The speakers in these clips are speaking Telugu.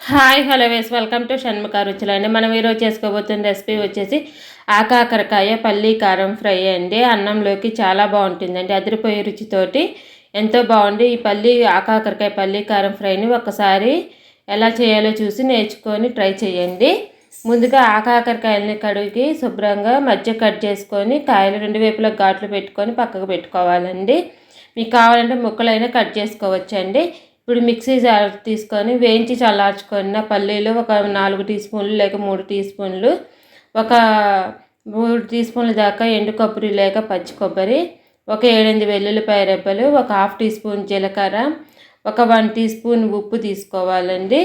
Hi hello welcome to Shanmukha రుచులు అండి. మనం ఈరోజు చేసుకోబోతున్న రెసిపీ వచ్చేసి ఆకాకరకాయ పల్లీ కారం ఫ్రై అండి. అన్నంలోకి చాలా బాగుంటుందండి. అదిరిపోయే రుచితోటి ఎంతో బాగుంది. ఈ ఆకాకరకాయ పల్లీ కారం ఫ్రైని ఒకసారి ఎలా చేయాలో చూసి నేర్చుకొని ట్రై చేయండి. ముందుగా ఆకాకరకాయలని కడిగి శుభ్రంగా మధ్య కట్ చేసుకొని కాయలు రెండు వైపులా ఘాట్లు పెట్టుకొని పక్కకు పెట్టుకోవాలండి. మీకు కావాలంటే ముక్కలైనా కట్ చేసుకోవచ్చండి. ఇప్పుడు మిక్సీ జార్ తీసుకొని వేయించి చల్లార్చుకున్న పల్లీలు ఒక 4 టీ స్పూన్లు లేక 3 టీ స్పూన్లు, ఒక 3 టీ స్పూన్ల దాకా ఎండు కొబ్బరి లేక పచ్చి కొబ్బరి, ఒక 7-8 వెల్లుల్లిపాయ రెబ్బలు, ఒక హాఫ్ టీ స్పూన్ జీలకర్ర, ఒక 1 టీ స్పూన్ ఉప్పు తీసుకోవాలండి.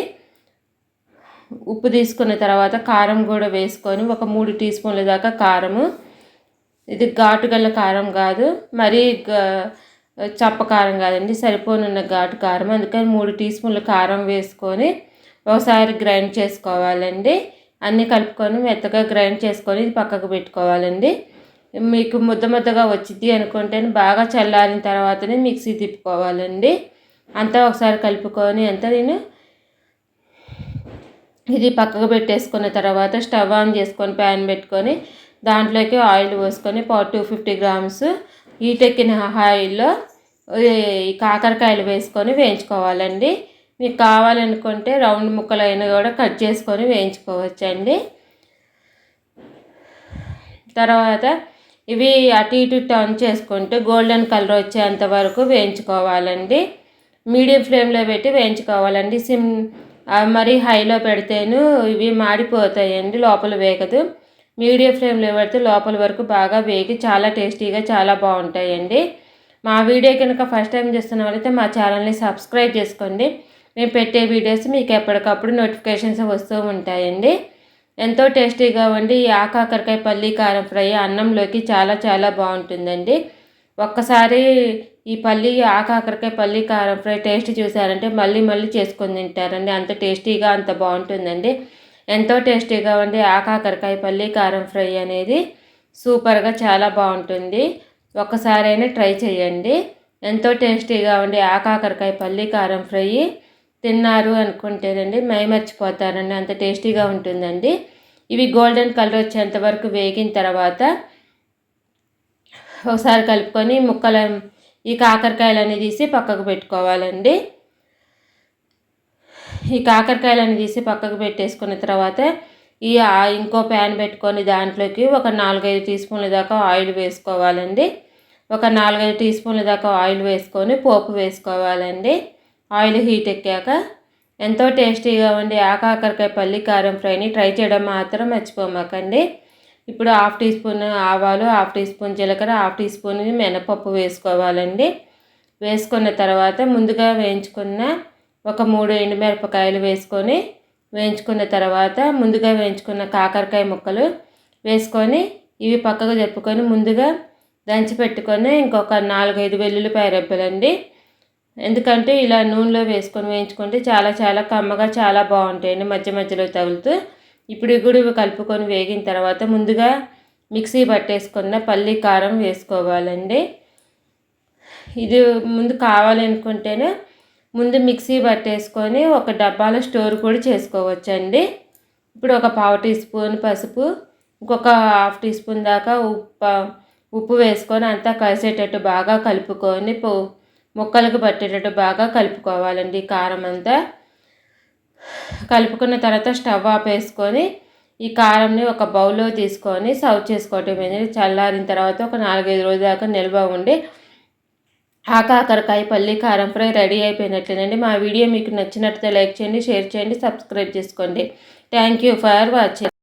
ఉప్పు తీసుకున్న తర్వాత కారం కూడా వేసుకొని ఒక 3 టీ స్పూన్ల దాకా కారము. ఇది ఘాటు గల కారం కాదు, మరీ చప్పకారం కాదండి, సరిపోనున్న ఘాటు కారం. అందుకని 3 టీ స్పూన్ల కారం వేసుకొని ఒకసారి గ్రైండ్ చేసుకోవాలండి. అన్నీ కలుపుకొని మెత్తగా గ్రైండ్ చేసుకొని పక్కకు పెట్టుకోవాలండి. మీకు ముద్దగా వచ్చింది అనుకుంటే బాగా చల్లారిన తర్వాతనే మిక్సీ తిప్పుకోవాలండి. అంతా ఒకసారి కలుపుకొని ఇది పక్కకు పెట్టేసుకున్న తర్వాత స్టవ్ ఆన్ చేసుకొని ప్యాన్ పెట్టుకొని దాంట్లోకి ఆయిల్ పోసుకొని 250 గ్రామ్స్ హీటెక్కిన ఆయిల్లో ఈ కాకరకాయలు వేసుకొని వేయించుకోవాలండి. మీకు కావాలనుకుంటే రౌండ్ ముక్కలైనా కూడా కట్ చేసుకొని వేయించుకోవచ్చండి. తర్వాత ఇవి అటు ఇటు టర్న్ చేసుకుంటూ గోల్డెన్ కలర్ వచ్చేంత వరకు వేయించుకోవాలండి. మీడియం ఫ్లేమ్లో పెట్టి వేయించుకోవాలండి. మరీ హైలో పెడితేను ఇవి మాడిపోతాయండి, లోపల వేగదు. మీడియం ఫ్లేమ్లో పెడితే లోపల వరకు బాగా వేగి చాలా టేస్టీగా చాలా బాగుంటాయండి. మా వీడియో కనుక ఫస్ట్ టైం చూస్తున్న వాళ్ళైతే మా ఛానల్ని సబ్స్క్రైబ్ చేసుకోండి. మేము పెట్టే వీడియోస్ మీకు ఎప్పటికప్పుడు నోటిఫికేషన్స్ వస్తూ ఉంటాయండి. ఎంతో టేస్టీగా ఉండి ఈ ఆకాకరకాయ పల్లీ కారం ఫ్రై అన్నంలోకి చాలా చాలా బాగుంటుందండి. ఒక్కసారి ఈ ఆకాకరకాయ పల్లీ కారం ఫ్రై టేస్ట్ చూసారంటే మళ్ళీ మళ్ళీ చేసుకొని తింటారండి. అంత టేస్టీగా అంత బాగుంటుందండి. ఎంతో టేస్టీగా ఉండి ఆకాకరకాయ పల్లీ కారం ఫ్రై అనేది సూపర్గా చాలా బాగుంటుంది. ఒక్కసారైనా ట్రై చేయండి. ఎంతో టేస్టీగా ఉండి ఆకాకరకాయ పల్లీ కారం ఫ్రై తిన్నారు అనుకుంటేనండి మైమర్చిపోతారండి, అంత టేస్టీగా ఉంటుందండి. ఇవి గోల్డెన్ కలర్ వచ్చేంత వరకు వేగిన తర్వాత ఒకసారి కలుపుకొని ఈ కాకరకాయలన్నీ తీసి పక్కకు పెట్టుకోవాలండి. ఈ కాకరకాయలన్నీ తీసి పక్కకు పెట్టేసుకున్న తర్వాత ఇంకో ప్యాన్ పెట్టుకొని దాంట్లోకి ఒక 4-5 టీ స్పూన్ల దాకా ఆయిల్ వేసుకోవాలండి. ఒక 4-5 టీ స్పూన్ల దాకా ఆయిల్ వేసుకొని పోపు వేసుకోవాలండి. ఆయిల్ హీట్ ఎక్కాక ఎంతో టేస్టీగా ఉండి ఆకాకరకాయ పల్లీ కారం ఫ్రైని ట్రై చేయడం మాత్రం మర్చిపోమాకండి. ఇప్పుడు హాఫ్ టీ స్పూన్ ఆవాలు, హాఫ్ టీ స్పూన్ జీలకర్ర, హాఫ్ టీ స్పూన్ మినపప్పు వేసుకోవాలండి. వేసుకున్న తర్వాత ముందుగా వేయించుకున్న ఒక 3 ఎండుమిరపకాయలు వేసుకొని వేయించుకున్న తర్వాత ముందుగా వేయించుకున్న కాకరకాయ ముక్కలు వేసుకొని ఇవి పక్కకు జరుపుకొని ముందుగా దంచి పెట్టుకొని ఇంకొక 4-5 వెల్లుల్లిపాయ రెబ్బలండి. ఎందుకంటే ఇలా నూనెలో వేసుకొని వేయించుకుంటే చాలా చాలా కమ్మగా చాలా బాగుంటాయండి, మధ్య మధ్యలో తగులుతూ. ఇప్పుడు ఇవి కలుపుకొని వేగిన తర్వాత ముందుగా మిక్సీ పట్టేసుకున్న పల్లీ కారం వేసుకోవాలండి. ఇది ముందు కావాలనుకుంటేనే ముందు మిక్సీ పట్టేసుకొని ఒక డబ్బాలో స్టోర్ కూడా చేసుకోవచ్చండి. ఇప్పుడు ఒక 1/2 టీ స్పూన్ పసుపు, ఇంకొక హాఫ్ టీ స్పూన్ దాకా ఉప్పు వేసుకొని అంతా కలిసేటట్టు బాగా కలుపుకొని ముక్కలకు పట్టేటట్టు బాగా కలుపుకోవాలండి. కారం అంతా కలుపుకున్న తర్వాత స్టవ్ ఆపేసుకొని ఈ కారంని ఒక బౌల్లో తీసుకొని సర్వ్ చేసుకోవటం. చల్లారిన తర్వాత ఒక 4-5 రోజుల దాకా నిల్వ ఉండి ఆకాకరకాయ పల్లీ కారం ఫ్రై రెడీ అయిపోయినట్లేనండి. మా వీడియో మీకు నచ్చినట్లయితే లైక్ చేయండి, షేర్ చేయండి, సబ్స్క్రైబ్ చేసుకోండి. Thank you for watching.